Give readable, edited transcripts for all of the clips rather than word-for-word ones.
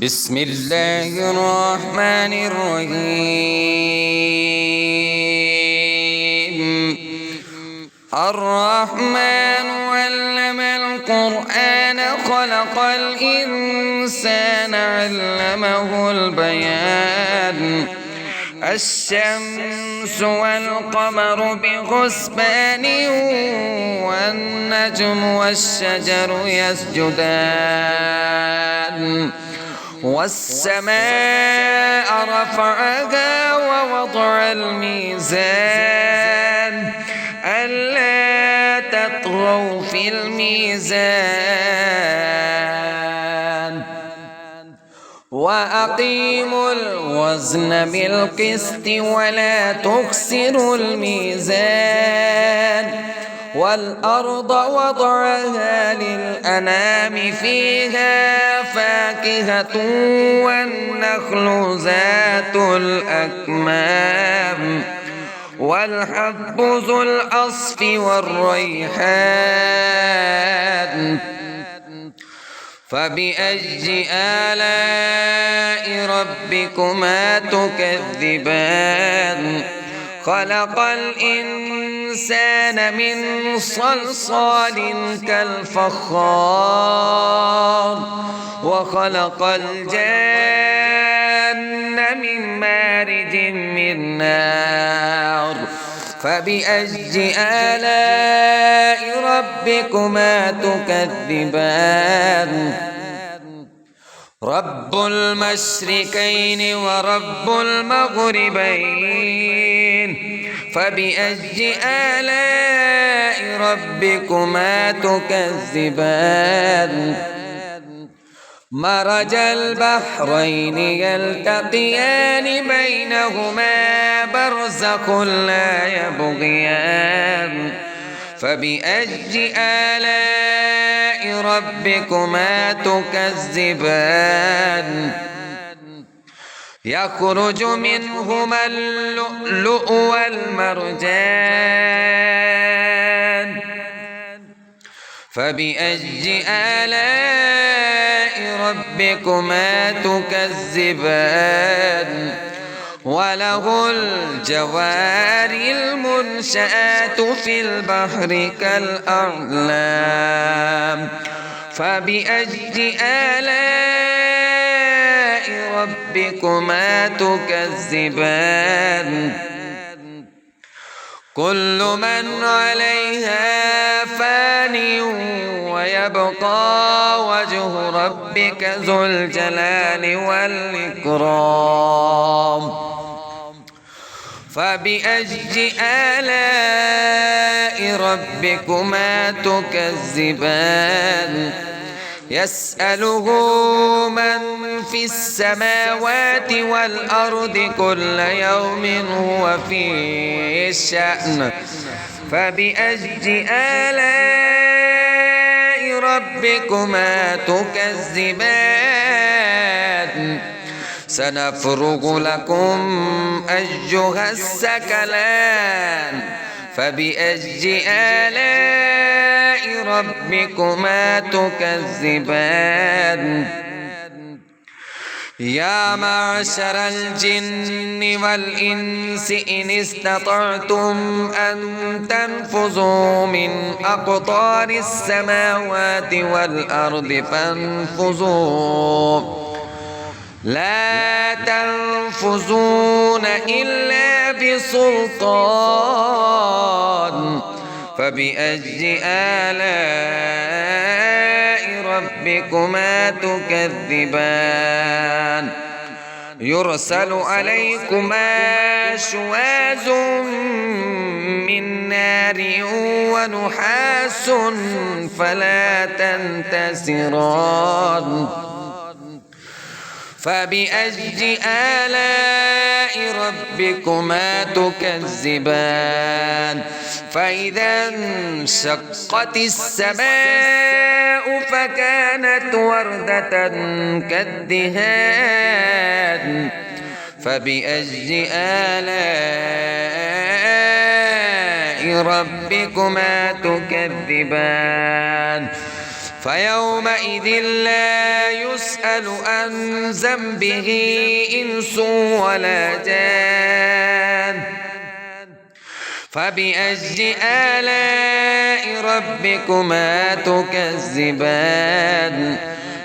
بسم الله الرحمن الرحيم. الرحمن علم القرآن خلق الإنسان علمه البيان. الشمس والقمر بحسبان والنجم والشجر يسجدان والسماء رفعها ووضع الميزان ألا تطغوا في الميزان وأقيموا الوزن بالقسط ولا تخسروا الميزان والأرض وضعها للأنام فيها فاكهة والنخل ذات الأكمام والحب ذو العصف والريحان. فبأي آلاء ربكما تكذبان؟ خلق الإنسان من صلصال كالفخار وخلق الجان من مارج من نار. فبأي آلاء ربكما تكذبان؟ رب المشرقين ورب المغربين. فبأي آلاء ربكما تكذبان؟ مرج البحرين يلتقيان بينهما برزخ لا يبغيان. فبأي آلاء ربكما تكذبان؟ يخرج منهما اللؤلؤ والمرجان. فبأي آلاء ربكما تكذبان؟ وله الجوار المنشآت في البحر كالأعلام. فبأي آلاء ربكما تكذبان؟ كل من عليها فان ويبقى وجه ربك ذو الجلال والإكرام. فبأي آلاء ربكما تكذبان؟ يسأله من في السماوات والأرض كل يوم هو في شأن. فبأي آلاء ربكما تكذبان؟ سنفرغ لكم أيها الثقلان. فبأي آلاء ربكما تكذبان؟ يا معشر الجن والإنس إن استطعتم أن تنفذوا من أقطار السماوات والأرض فانفذوا لا تنفذون إلا بسلطان. فبأي آلاء ربكما تكذبان؟ يرسل عليكما شواظ من نار ونحاس فلا تنتصران. فبأي آلاء ربكما تكذبان؟ فإذا انشقت السماء فكانت وردة كالدهان. فبأي آلاء ربكما تكذبان؟ فيومئذ لا يسأل عن ذنبه إنس ولا جان فبأي آلاء ربكما تكذبان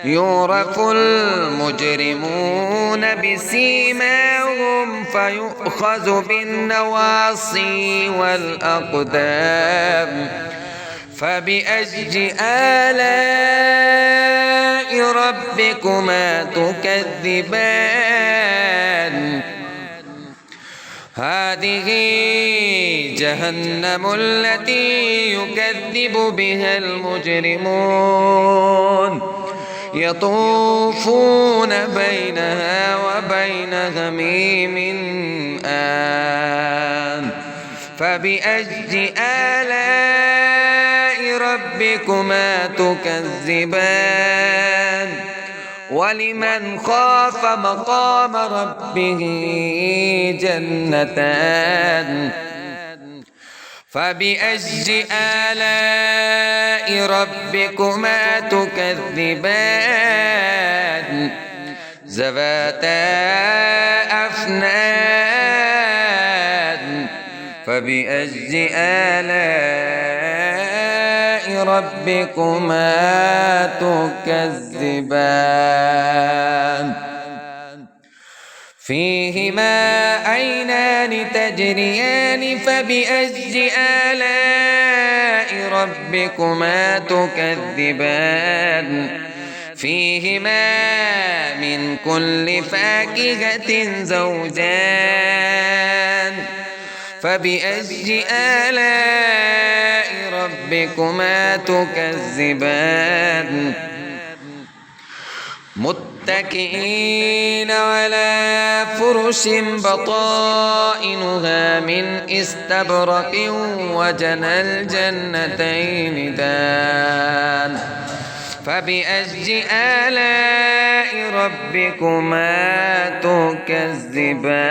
يعرف المجرمون بسيماهم فيؤخذ بالنواصي والأقدام فبأي آلاء ربكما تكذبان هذه جهنم التي يكذب بها المجرمون يطوفون بينها وبين هميم آن فبأي آلاء ربكما تكذبان ولمن خاف مقام ربه جنتان فبأي آلاء ربكما تكذبان ذواتا أفنان فبأي آلاء ربكما تكذبان فيهما عينان تجريان فبأي آلاء ربكما تكذبان فيهما من كل فاكهة زوجان فبأي آلاء ربكما تكذبان متكئين على فرش بطائنها من استبرق وجنى الجنتين دان فبأي آلاء ربكما تكذبان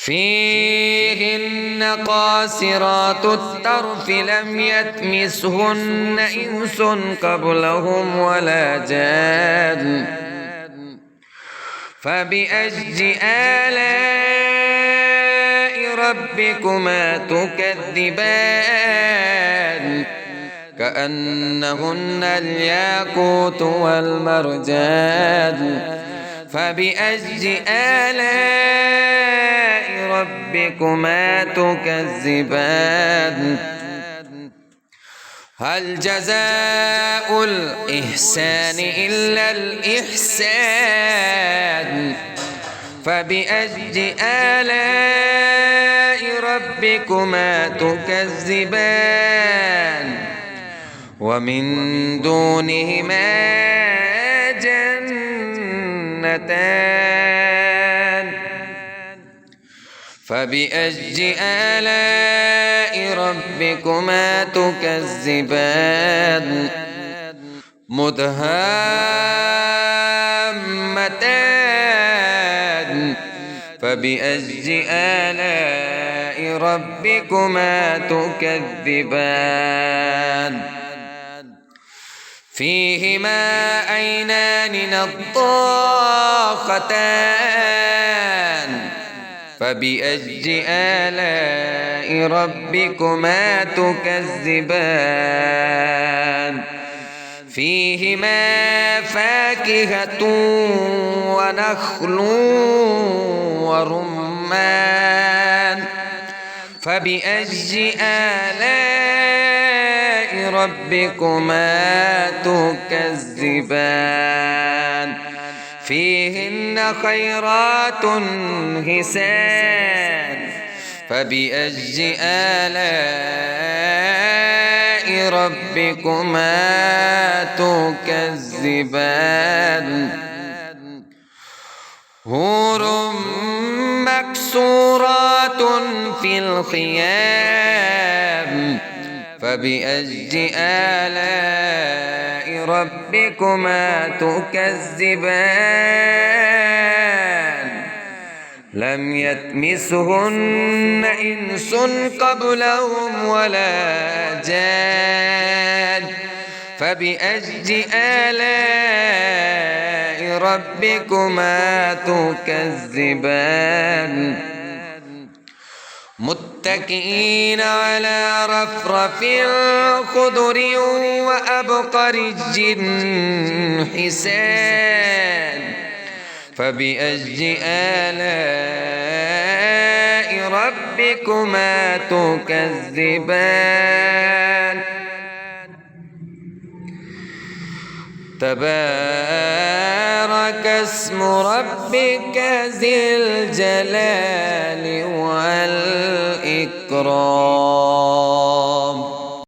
فيهن قاصرات الطرف لم يطمثهن إنس قبلهم ولا جان فبأي آلاء ربكما تكذبان كأنهن الياقوت والمرجان فبأي آلاء ربكما تكذبان هل جزاء الإحسان إلا الإحسان فبأي آلاء ربكما تكذبان ومن دونهما جنتان فبأي آلاء ربكما تكذبان مدهامتان فبأي آلاء ربكما تكذبان فيهما عينان نضاختان فبأي آلاء ربكما تكذبان فيهما فاكهة ونخل ورمان فبأي آلاء ربكما تكذبان فيهن خيرات حسان فبأي آلاء ربكما تكذبان حور مكسورات في الخيام فبأي آلاء ربكما تكذبان لم يطمثهن إنس قبلهم ولا جان فبأي آلاء ربكما تكذبان متكئين على رفرف خضر وأبقرج حسان فبأي آلاء ربكما تكذبان تبارك اسم ربك ذي الجلال والإكرام.